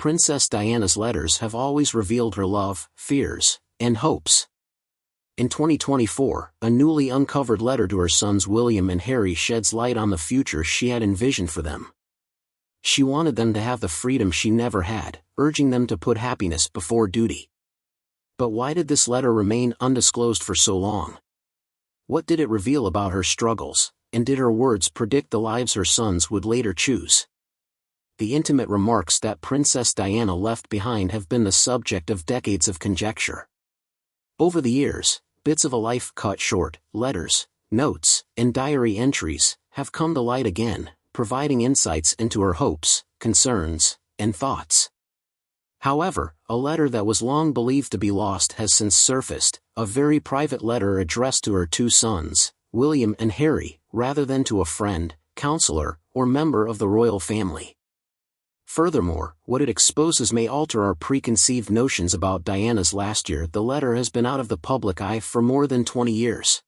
Princess Diana's letters have always revealed her love, fears, and hopes. In 2024, a newly uncovered letter to her sons William and Harry sheds light on the future she had envisioned for them. She wanted them to have the freedom she never had, urging them to put happiness before duty. But why did this letter remain undisclosed for so long? What did it reveal about her struggles, and did her words predict the lives her sons would later choose? The intimate remarks that Princess Diana left behind have been the subject of decades of conjecture. Over the years, bits of a life cut short, letters, notes, and diary entries, have come to light again, providing insights into her hopes, concerns, and thoughts. However, a letter that was long believed to be lost has since surfaced, a very private letter addressed to her two sons, William and Harry, rather than to a friend, counselor, or member of the royal family. Furthermore, what it exposes may alter our preconceived notions about Diana's last year. The letter has been out of the public eye for more than 20 years.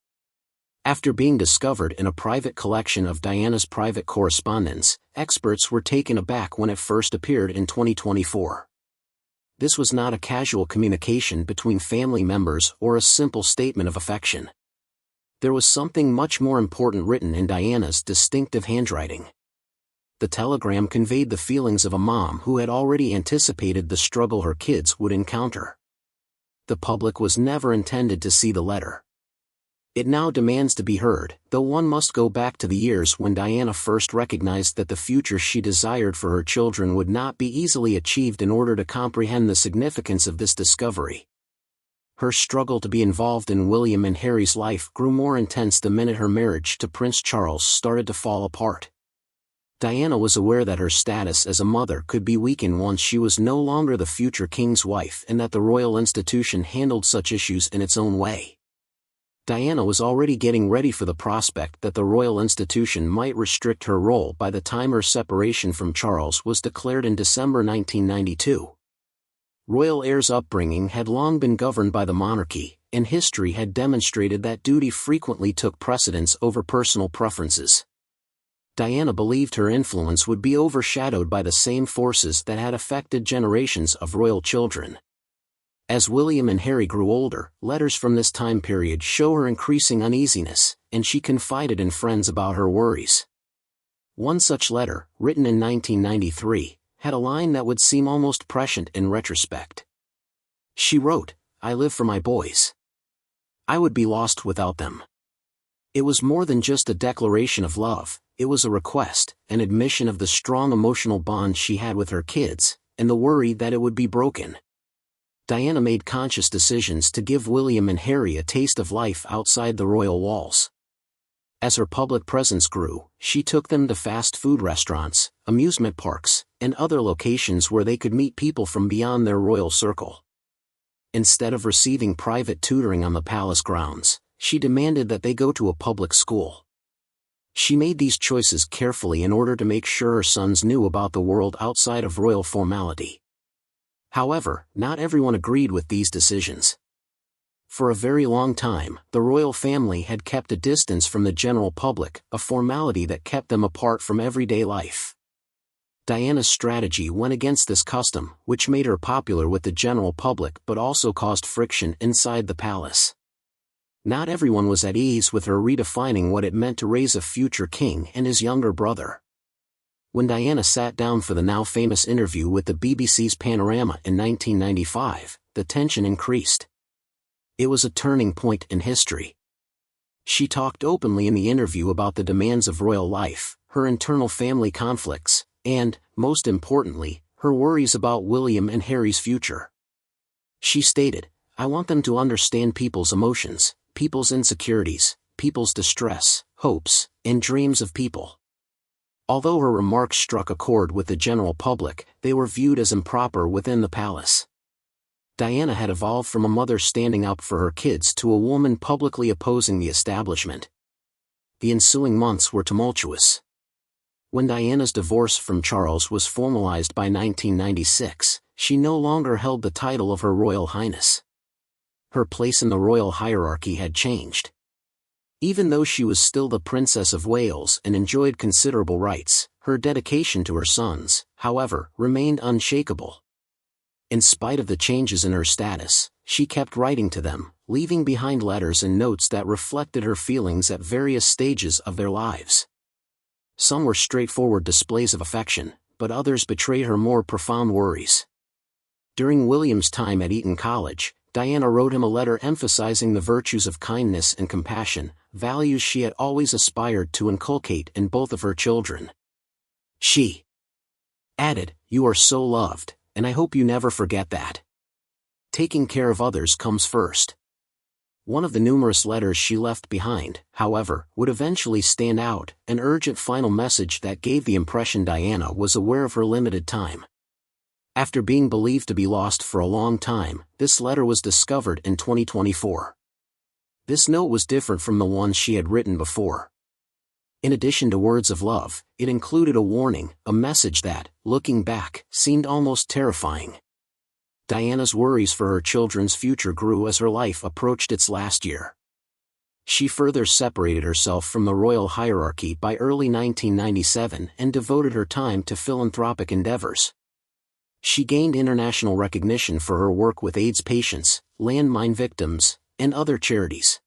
After being discovered in a private collection of Diana's private correspondence, experts were taken aback when it first appeared in 2024. This was not a casual communication between family members or a simple statement of affection. There was something much more important written in Diana's distinctive handwriting. The telegram conveyed the feelings of a mom who had already anticipated the struggle her kids would encounter. The public was never intended to see the letter. It now demands to be heard, though one must go back to the years when Diana first recognized that the future she desired for her children would not be easily achieved in order to comprehend the significance of this discovery. Her struggle to be involved in William and Harry's life grew more intense the minute her marriage to Prince Charles started to fall apart. Diana was aware that her status as a mother could be weakened once she was no longer the future king's wife and that the royal institution handled such issues in its own way. Diana was already getting ready for the prospect that the royal institution might restrict her role by the time her separation from Charles was declared in December 1992. Royal heirs' upbringing had long been governed by the monarchy, and history had demonstrated that duty frequently took precedence over personal preferences. Diana believed her influence would be overshadowed by the same forces that had affected generations of royal children. As William and Harry grew older, letters from this time period show her increasing uneasiness, and she confided in friends about her worries. One such letter, written in 1993, had a line that would seem almost prescient in retrospect. She wrote, "I live for my boys. I would be lost without them." It was more than just a declaration of love, it was a request, an admission of the strong emotional bond she had with her kids, and the worry that it would be broken. Diana made conscious decisions to give William and Harry a taste of life outside the royal walls. As her public presence grew, she took them to fast food restaurants, amusement parks, and other locations where they could meet people from beyond their royal circle. Instead of receiving private tutoring on the palace grounds, she demanded that they go to a public school. She made these choices carefully in order to make sure her sons knew about the world outside of royal formality. However, not everyone agreed with these decisions. For a very long time, the royal family had kept a distance from the general public, a formality that kept them apart from everyday life. Diana's strategy went against this custom, which made her popular with the general public but also caused friction inside the palace. Not everyone was at ease with her redefining what it meant to raise a future king and his younger brother. When Diana sat down for the now famous interview with the BBC's Panorama in 1995, the tension increased. It was a turning point in history. She talked openly in the interview about the demands of royal life, her internal family conflicts, and, most importantly, her worries about William and Harry's future. She stated, "I want them to understand people's emotions, people's insecurities, people's distress, hopes, and dreams of people." Although her remarks struck a chord with the general public, they were viewed as improper within the palace. Diana had evolved from a mother standing up for her kids to a woman publicly opposing the establishment. The ensuing months were tumultuous. When Diana's divorce from Charles was formalized by 1996, she no longer held the title of Her Royal Highness. Her place in the royal hierarchy had changed. Even though she was still the Princess of Wales and enjoyed considerable rights, her dedication to her sons, however, remained unshakable. In spite of the changes in her status, she kept writing to them, leaving behind letters and notes that reflected her feelings at various stages of their lives. Some were straightforward displays of affection, but others betrayed her more profound worries. During William's time at Eton College, Diana wrote him a letter emphasizing the virtues of kindness and compassion, values she had always aspired to inculcate in both of her children. She added, "You are so loved, and I hope you never forget that. Taking care of others comes first." One of the numerous letters she left behind, however, would eventually stand out, an urgent final message that gave the impression Diana was aware of her limited time. After being believed to be lost for a long time, this letter was discovered in 2024. This note was different from the ones she had written before. In addition to words of love, it included a warning, a message that, looking back, seemed almost terrifying. Diana's worries for her children's future grew as her life approached its last year. She further separated herself from the royal hierarchy by early 1997 and devoted her time to philanthropic endeavors. She gained international recognition for her work with AIDS patients, landmine victims, and other charities.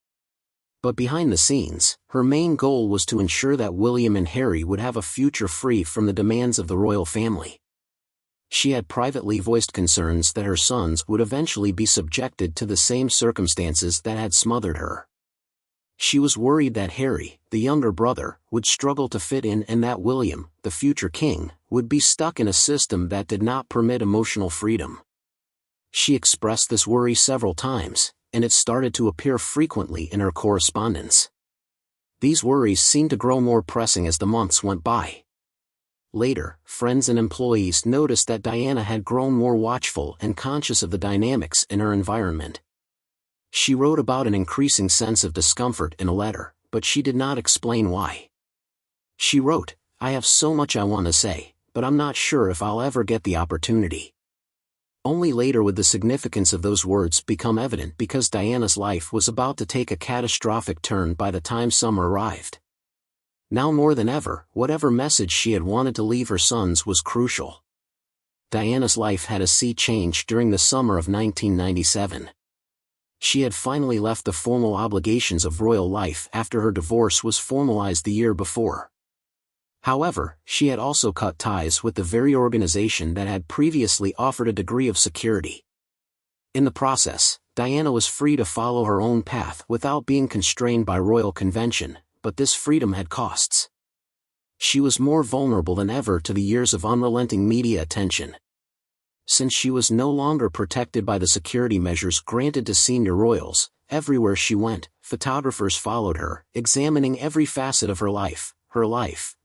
But behind the scenes, her main goal was to ensure that William and Harry would have a future free from the demands of the royal family. She had privately voiced concerns that her sons would eventually be subjected to the same circumstances that had smothered her. She was worried that Harry, the younger brother, would struggle to fit in and that William, the future king, would be stuck in a system that did not permit emotional freedom. She expressed this worry several times, and it started to appear frequently in her correspondence. These worries seemed to grow more pressing as the months went by. Later, friends and employees noticed that Diana had grown more watchful and conscious of the dynamics in her environment. She wrote about an increasing sense of discomfort in a letter, but she did not explain why. She wrote, "I have so much I want to say, but I'm not sure if I'll ever get the opportunity." Only later would the significance of those words become evident because Diana's life was about to take a catastrophic turn by the time summer arrived. Now more than ever, whatever message she had wanted to leave her sons was crucial. Diana's life had a sea change during the summer of 1997. She had finally left the formal obligations of royal life after her divorce was formalized the year before. However, she had also cut ties with the very organization that had previously offered a degree of security. In the process, Diana was free to follow her own path without being constrained by royal convention, but this freedom had costs. She was more vulnerable than ever to the years of unrelenting media attention. Since she was no longer protected by the security measures granted to senior royals, everywhere she went, photographers followed her, examining every facet of her life.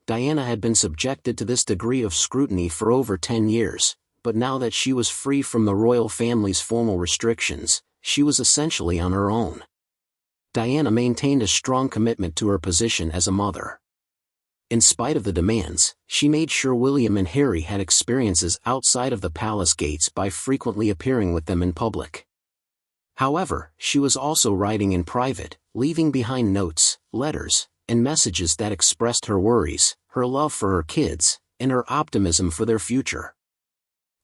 Diana had been subjected to this degree of scrutiny for over 10 years, but now that she was free from the royal family's formal restrictions, she was essentially on her own. Diana maintained a strong commitment to her position as a mother. In spite of the demands, she made sure William and Harry had experiences outside of the palace gates by frequently appearing with them in public. However, she was also writing in private, leaving behind notes, letters, and messages that expressed her worries, her love for her kids, and her optimism for their future.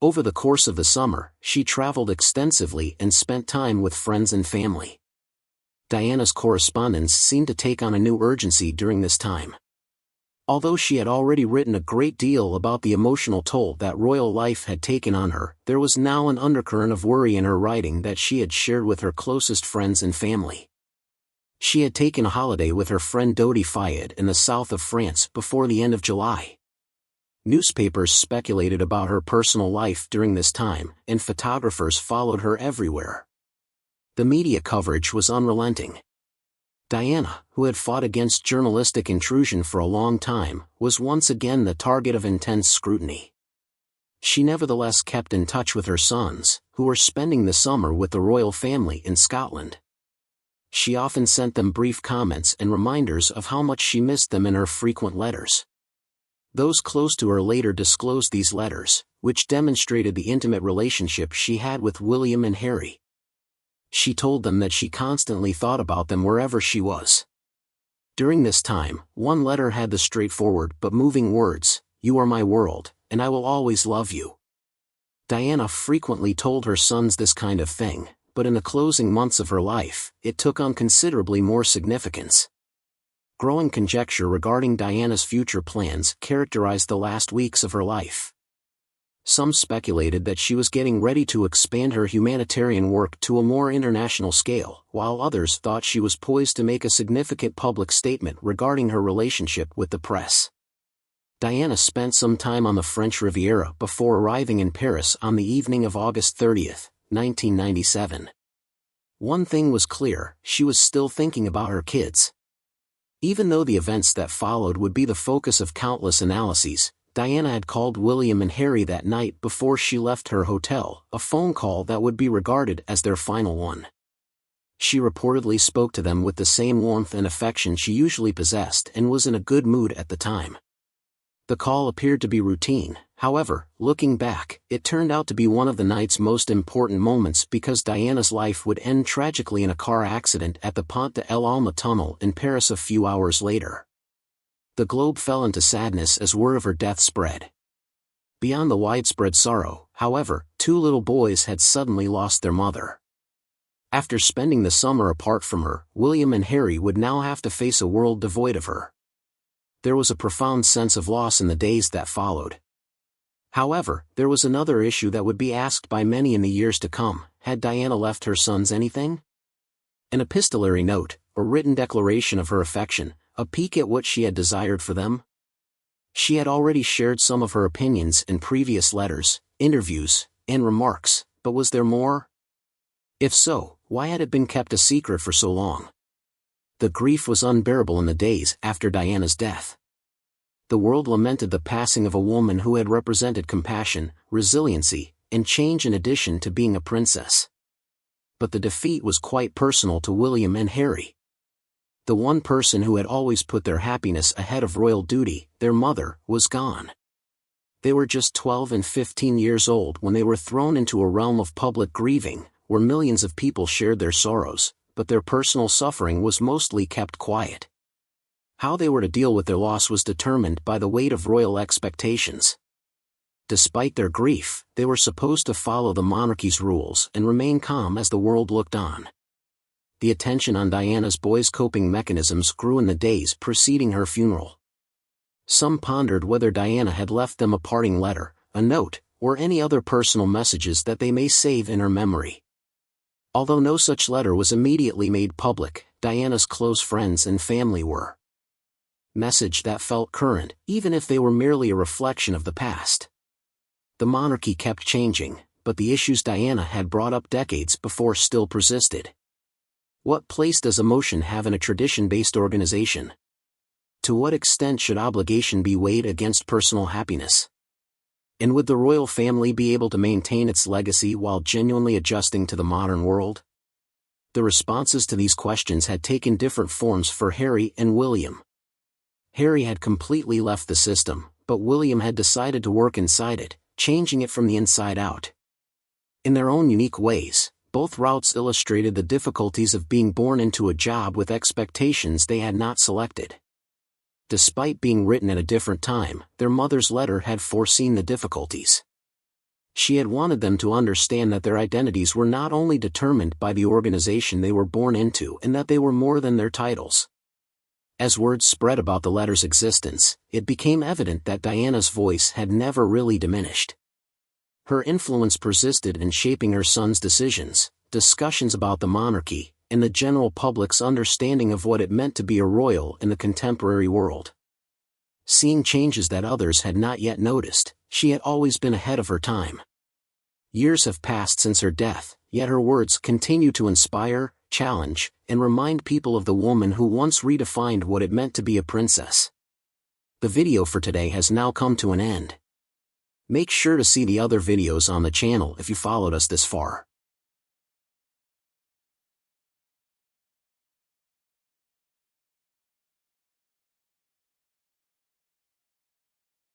Over the course of the summer, she traveled extensively and spent time with friends and family. Diana's correspondence seemed to take on a new urgency during this time. Although she had already written a great deal about the emotional toll that royal life had taken on her, there was now an undercurrent of worry in her writing that she had shared with her closest friends and family. She had taken a holiday with her friend Dodi Fayed in the south of France before the end of July. Newspapers speculated about her personal life during this time, and photographers followed her everywhere. The media coverage was unrelenting. Diana, who had fought against journalistic intrusion for a long time, was once again the target of intense scrutiny. She nevertheless kept in touch with her sons, who were spending the summer with the royal family in Scotland. She often sent them brief comments and reminders of how much she missed them in her frequent letters. Those close to her later disclosed these letters, which demonstrated the intimate relationship she had with William and Harry. She told them that she constantly thought about them wherever she was. During this time, one letter had the straightforward but moving words, "You are my world, and I will always love you." Diana frequently told her sons this kind of thing, but in the closing months of her life, it took on considerably more significance. Growing conjecture regarding Diana's future plans characterized the last weeks of her life. Some speculated that she was getting ready to expand her humanitarian work to a more international scale, while others thought she was poised to make a significant public statement regarding her relationship with the press. Diana spent some time on the French Riviera before arriving in Paris on the evening of August 30, 1997. One thing was clear: she was still thinking about her kids. Even though the events that followed would be the focus of countless analyses, Diana had called William and Harry that night before she left her hotel, a phone call that would be regarded as their final one. She reportedly spoke to them with the same warmth and affection she usually possessed and was in a good mood at the time. The call appeared to be routine. However, looking back, it turned out to be one of the night's most important moments because Diana's life would end tragically in a car accident at the Pont de l'Alma tunnel in Paris a few hours later. The globe fell into sadness as word of her death spread. Beyond the widespread sorrow, however, two little boys had suddenly lost their mother. After spending the summer apart from her, William and Harry would now have to face a world devoid of her. There was a profound sense of loss in the days that followed. However, there was another issue that would be asked by many in the years to come: had Diana left her sons anything? An epistolary note, a written declaration of her affection, a peek at what she had desired for them? She had already shared some of her opinions in previous letters, interviews, and remarks, but was there more? If so, why had it been kept a secret for so long? The grief was unbearable in the days after Diana's death. The world lamented the passing of a woman who had represented compassion, resiliency, and change in addition to being a princess. But the defeat was quite personal to William and Harry. The one person who had always put their happiness ahead of royal duty, their mother, was gone. They were just 12 and 15 years old when they were thrown into a realm of public grieving, where millions of people shared their sorrows, but their personal suffering was mostly kept quiet. How they were to deal with their loss was determined by the weight of royal expectations. Despite their grief, they were supposed to follow the monarchy's rules and remain calm as the world looked on. The attention on Diana's boys' coping mechanisms grew in the days preceding her funeral. Some pondered whether Diana had left them a parting letter, a note, or any other personal messages that they may save in her memory. Although no such letter was immediately made public, Diana's close friends and family were. Message that felt current, even if they were merely a reflection of the past. The monarchy kept changing, but the issues Diana had brought up decades before still persisted. What place does emotion have in a tradition-based organization? To what extent should obligation be weighed against personal happiness? And would the royal family be able to maintain its legacy while genuinely adjusting to the modern world? The responses to these questions had taken different forms for Harry and William. Harry had completely left the system, but William had decided to work inside it, changing it from the inside out. In their own unique ways, both routes illustrated the difficulties of being born into a job with expectations they had not selected. Despite being written at a different time, their mother's letter had foreseen the difficulties. She had wanted them to understand that their identities were not only determined by the organization they were born into and that they were more than their titles. As word spread about the letter's existence, it became evident that Diana's voice had never really diminished. Her influence persisted in shaping her sons' decisions, discussions about the monarchy, and the general public's understanding of what it meant to be a royal in the contemporary world. Seeing changes that others had not yet noticed, she had always been ahead of her time. Years have passed since her death, yet her words continue to inspire, challenge, and remind people of the woman who once redefined what it meant to be a princess. The video for today has now come to an end. Make sure to see the other videos on the channel if you followed us this far.